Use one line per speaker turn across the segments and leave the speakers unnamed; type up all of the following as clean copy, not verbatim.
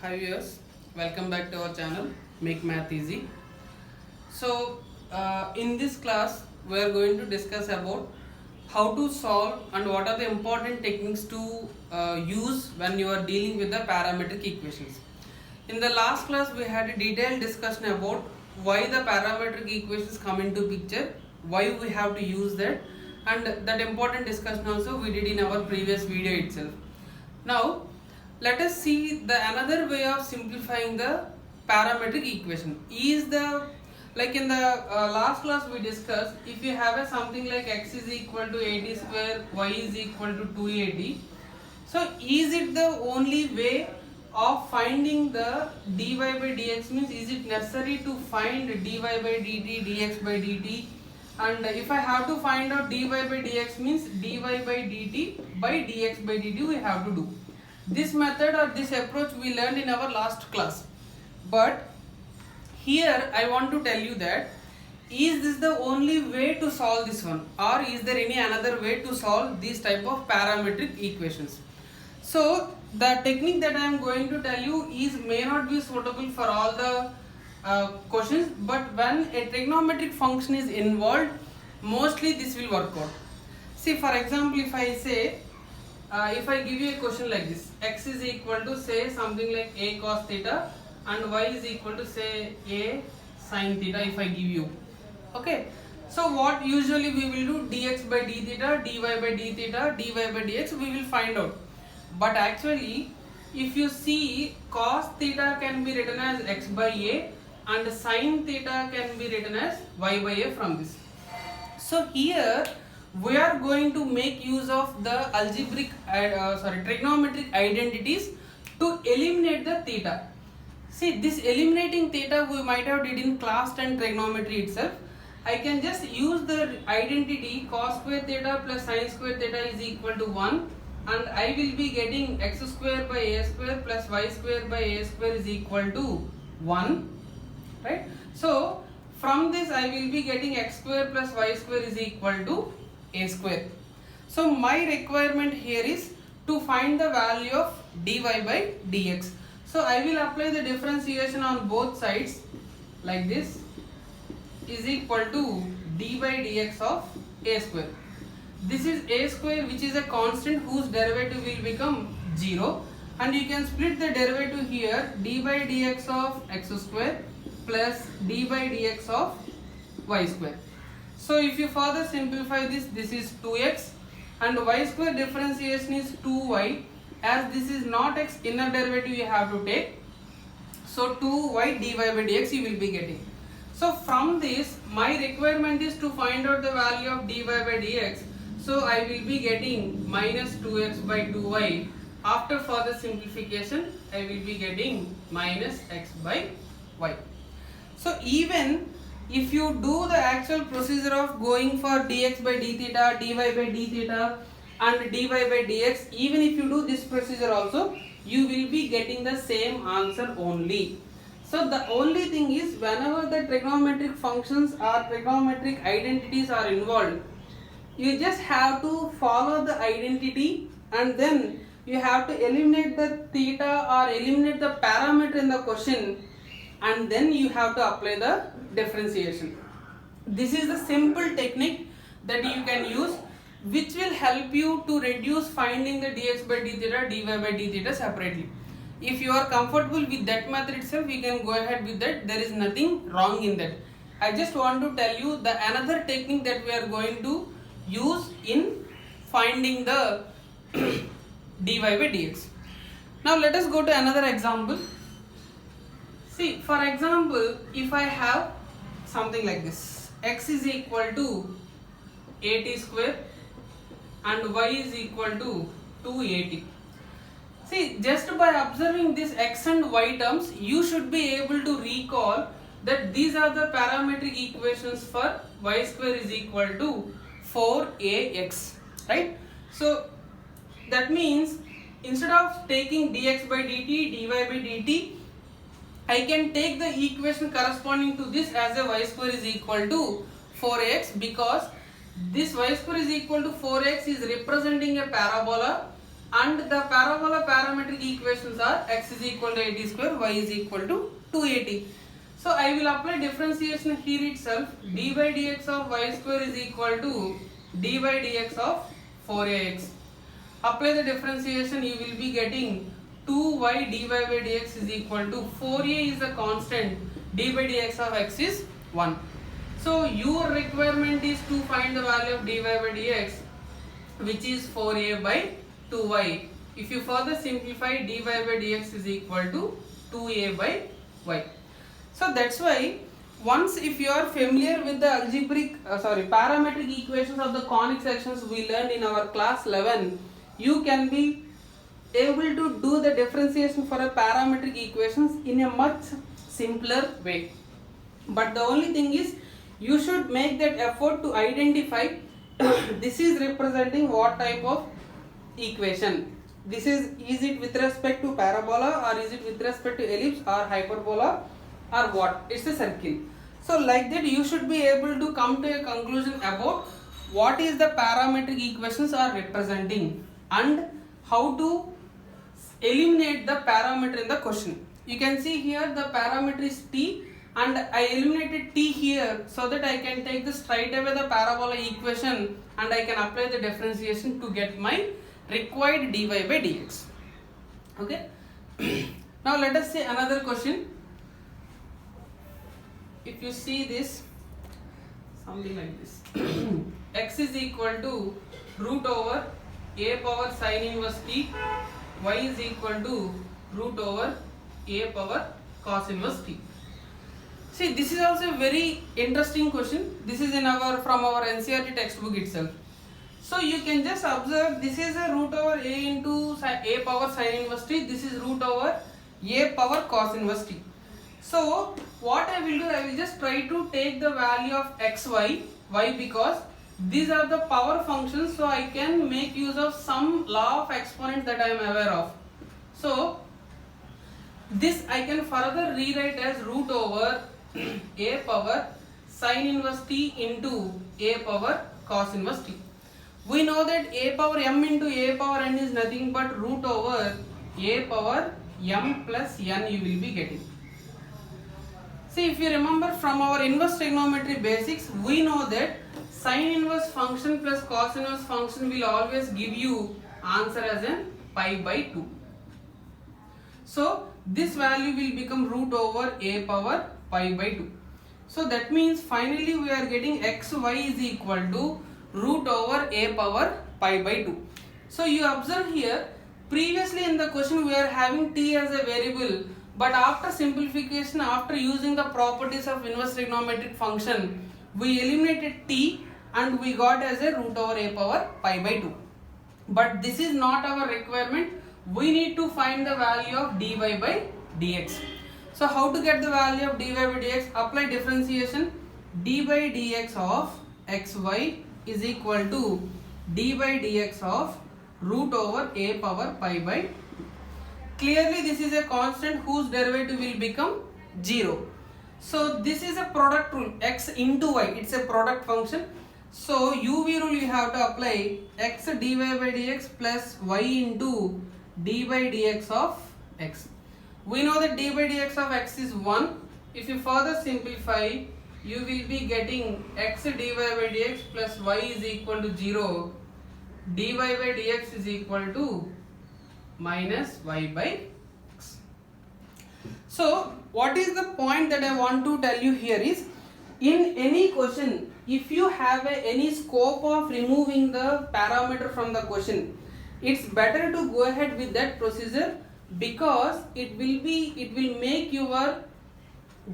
Hi viewers, welcome back to our channel Make Math Easy. In this class we are going to discuss about how to solve and what are the important techniques to use when you are dealing with the parametric equations. In the last class we had a detailed discussion about why the parametric equations come into picture, why we have to use that, and that important discussion also we did in our previous video itself. Now let us see the another way of simplifying the parametric equation. Is the like in the last class we discussed, if you have a something like x is equal to 80 square, y is equal to 280. So is it the only way of finding the dy by dx, means is it necessary to find dy by dt, dx by dt? And if I have to find out dy by dx, means dy by dt by dx by dt we have to do. This method or this approach we learned in our last class, but here I want to tell you that is this the only way to solve this one, or is there any another way to solve this type of parametric equations? So the technique that I am going to tell you is may not be suitable for all the questions, but when a trigonometric function is involved, mostly this will work out. See, for example, if I say if I give you a question like this, x is equal to say something like a cos theta and y is equal to say a sin theta, if I give you, okay. So what usually we will do, dx by d theta, dy by d theta, dy by dx we will find out. But actually if you see, cos theta can be written as x by a and sin theta can be written as y by a from this. So here we are going to make use of the trigonometric identities to eliminate the theta. See, this eliminating theta we might have did in class 10 trigonometry itself. I can just use the identity cos square theta plus sin square theta is equal to 1, and I will be getting x square by a square plus y square by a square is equal to 1, right? So from this I will be getting x square plus y square is equal to a square. So my requirement here is to find the value of dy by dx. So I will apply the differentiation on both sides like this, is equal to d by dx of a square. This is a square, which is a constant whose derivative will become 0, and you can split the derivative here, d by dx of x square plus d by dx of y square. So if you further simplify this, this is 2x and y square differentiation is 2y, as this is not x, inner derivative you have to take. So 2y dy by dx you will be getting. So from this my requirement is to find out the value of dy by dx. So I will be getting minus 2x by 2y. After further simplification I will be getting minus x by y. So even if you do the actual procedure of going for dx by d theta, dy by d theta and dy by dx, even if you do this procedure also, you will be getting the same answer only. So the only thing is, whenever the trigonometric functions or trigonometric identities are involved, you just have to follow the identity and then you have to eliminate the theta or eliminate the parameter in the question, and then you have to apply the differentiation. This is the simple technique that you can use, which will help you to reduce finding the dx by d theta, dy by d theta separately. If you are comfortable with that method itself, you can go ahead with that. There is nothing wrong in that. I just want to tell you the another technique that we are going to use in finding the dy by dx. Now let us go to another example. See, for example, if I have something like this, x is equal to 80 square and y is equal to 280. See, just by observing this x and y terms, you should be able to recall that these are the parametric equations for y square is equal to 4ax, right? So that means instead of taking dx by dt, dy by dt, I can take the equation corresponding to this as a y square is equal to 4x, because this y square is equal to 4x is representing a parabola and the parabola parametric equations are x is equal to 80 square, y is equal to 280. So I will apply differentiation here itself. D by dx of y square is equal to d by dx of 4ax. Apply the differentiation, you will be getting 2y dy by dx is equal to 4a is a constant, d by dx of x is 1. So your requirement is to find the value of dy by dx, which is 4a by 2y. If you further simplify, dy by dx is equal to 2a by y. So that's why once if you are familiar with the parametric equations of the conic sections we learned in our class 11, you can be able to do the differentiation for a parametric equations in a much simpler way. But the only thing is you should make that effort to identify this is representing what type of equation. Is it with respect to parabola, or is it with respect to ellipse or hyperbola, or what? It's a circle. So like that you should be able to come to a conclusion about what is the parametric equations are representing and how to eliminate the parameter in the question. You can see here the parameter is t, and I eliminated t here so that I can take the straight away the parabola equation and I can apply the differentiation to get my required dy by dx. Okay. Now let us say another question. If you see this, something like this. X is equal to root over a power sin inverse t, y is equal to root over a power cos inverse t. See, this is also a very interesting question. This is from our NCERT textbook itself. So you can just observe, this is a root over a into a power sin inverse t, this is root over a power cos inverse t. So what I will do, I will just try to take the value of xy. Why? Because these are the power functions, so I can make use of some law of exponents that I am aware of. So this I can further rewrite as root over a power sin inverse t into a power cos inverse t. We know that a power m into a power n is nothing but root over a power m plus n you will be getting. See, if you remember from our inverse trigonometry basics, we know that sin inverse function plus cos inverse function will always give you answer as in pi by 2. So this value will become root over a power pi by 2. So that means finally we are getting xy is equal to root over a power pi by 2. So you observe here, previously in the question we are having t as a variable, but after simplification, after using the properties of inverse trigonometric function, we eliminated t and we got as a root over a power pi by 2. But this is not our requirement. We need to find the value of dy by dx. So how to get the value of dy by dx? Apply differentiation. D by dx of xy is equal to d by dx of root over a power pi by 2. Clearly this is a constant whose derivative will become 0. So this is a product rule, x into y, it's a product function. So UV rule you have to apply, x dy by dx plus y into d by dx of x. We know that d by dx of x is 1. If you further simplify, you will be getting x dy by dx plus y is equal to 0. dy by dx is equal to minus y by x. So what is the point that I want to tell you here is, in any question, if you have any scope of removing the parameter from the question, it's better to go ahead with that procedure, because it will make your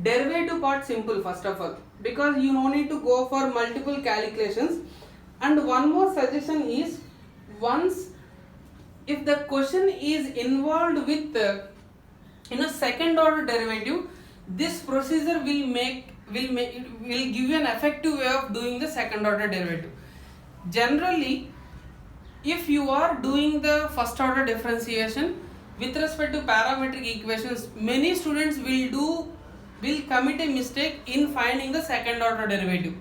derivative part simple first of all, because you no need to go for multiple calculations. And one more suggestion is, once if the question is involved with second order derivative, this procedure will give you an effective way of doing the second order derivative. Generally, if you are doing the first order differentiation with respect to parametric equations, many students will commit a mistake in finding the second order derivative.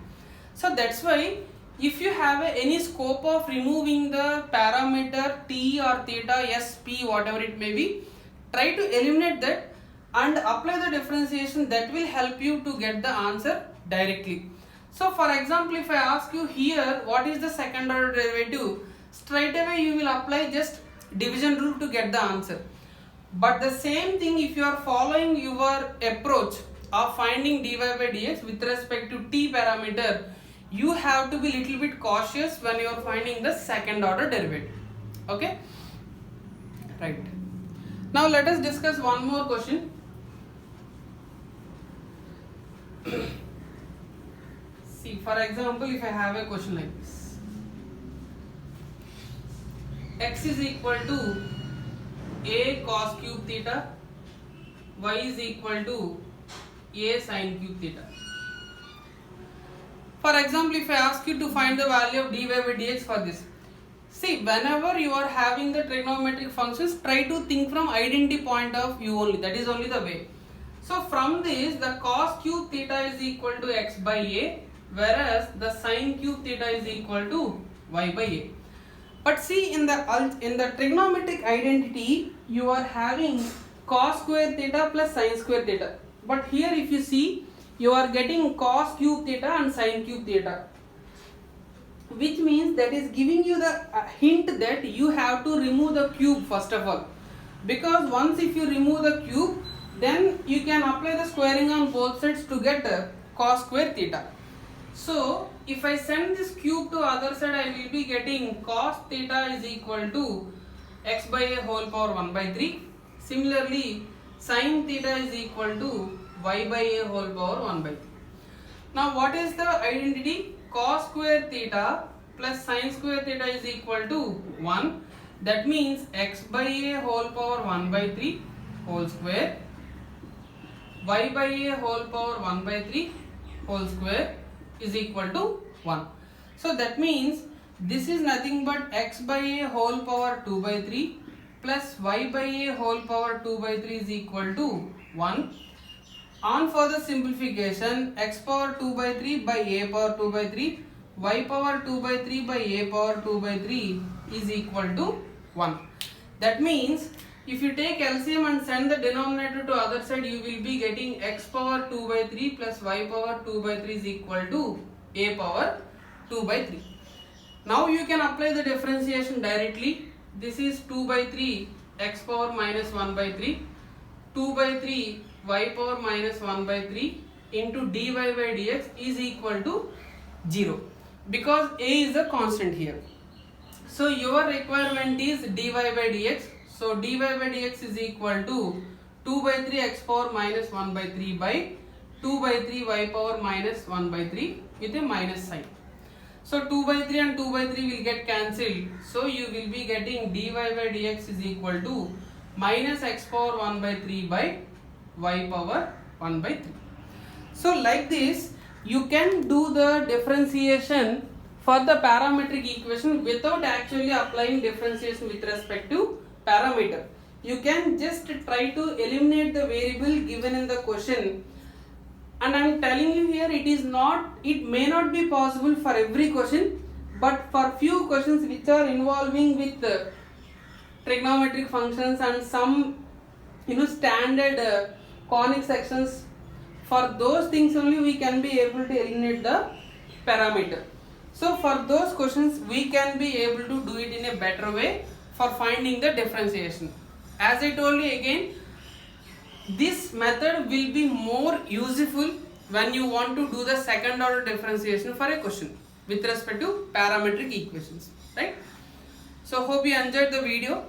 So that's why if you have any scope of removing the parameter t or theta, s, p, whatever it may be, try to eliminate that and apply the differentiation. That will help you to get the answer directly. So for example, if I ask you here what is the second order derivative, straight away you will apply just division rule to get the answer. But the same thing, if you are following your approach of finding dy by dx with respect to t parameter, you have to be little bit cautious when you are finding the second order derivative. Okay, right. Now let us discuss one more question. See, for example, if I have a question like this, x is equal to a cos cube theta, y is equal to a sin cube theta. For example, if I ask you to find the value of dy by dx for this, see, whenever you are having the trigonometric functions, try to think from identity point of view only. That is only the way. So from this, the cos cube theta is equal to x by a, whereas the sin cube theta is equal to y by a. But see, in the trigonometric identity, you are having cos square theta plus sin square theta. But here, if you see, you are getting cos cube theta and sin cube theta, which means that is giving you the hint that you have to remove the cube first of all, because once if you remove the cube, then you can apply the squaring on both sides to get cos square theta. So if I send this cube to other side, I will be getting cos theta is equal to x by a whole power 1 by 3. Similarly, sin theta is equal to y by a whole power 1 by 3. Now what is the identity? Cos square theta plus sin square theta is equal to 1. That means x by a whole power 1 by 3 whole square, y by a whole power 1 by 3 whole square is equal to 1. So that means this is nothing but x by a whole power 2 by 3 plus y by a whole power 2 by 3 is equal to 1. On further simplification, x power 2 by 3 by a power 2 by 3, y power 2 by 3 by a power 2 by 3 is equal to 1. That means if you take LCM and send the denominator to other side, you will be getting x power 2 by 3 plus y power 2 by 3 is equal to a power 2 by 3. Now you can apply the differentiation directly. This is 2 by 3 x power minus 1 by 3, 2 by 3 y power minus 1 by 3 into dy by dx is equal to 0, because a is a constant here. So your requirement is dy by dx. So dy by dx is equal to 2 by 3 x power minus 1 by 3 by 2 by 3 y power minus 1 by 3 with a minus sign. So 2 by 3 and 2 by 3 will get cancelled. So you will be getting dy by dx is equal to minus x power 1 by 3 by y power 1 by 3. So like this, you can do the differentiation for the parametric equation without actually applying differentiation with respect to parameter. You can just try to eliminate the variable given in the question. And I am telling you here, it may not be possible for every question, but for few questions which are involving with trigonometric functions and some standard conic sections, for those things only we can be able to eliminate the parameter. So for those questions we can be able to do it in a better way for finding the differentiation. As I told you again, this method will be more useful when you want to do the second order differentiation for a question with respect to parametric equations, right? So hope you enjoyed the video.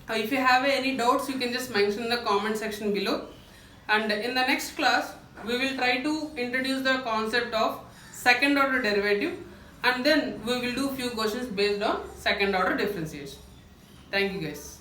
If you have any doubts, you can just mention in the comment section below. And in the next class, we will try to introduce the concept of second order derivative, and then we will do few questions based on second order differentiation. Thank you guys.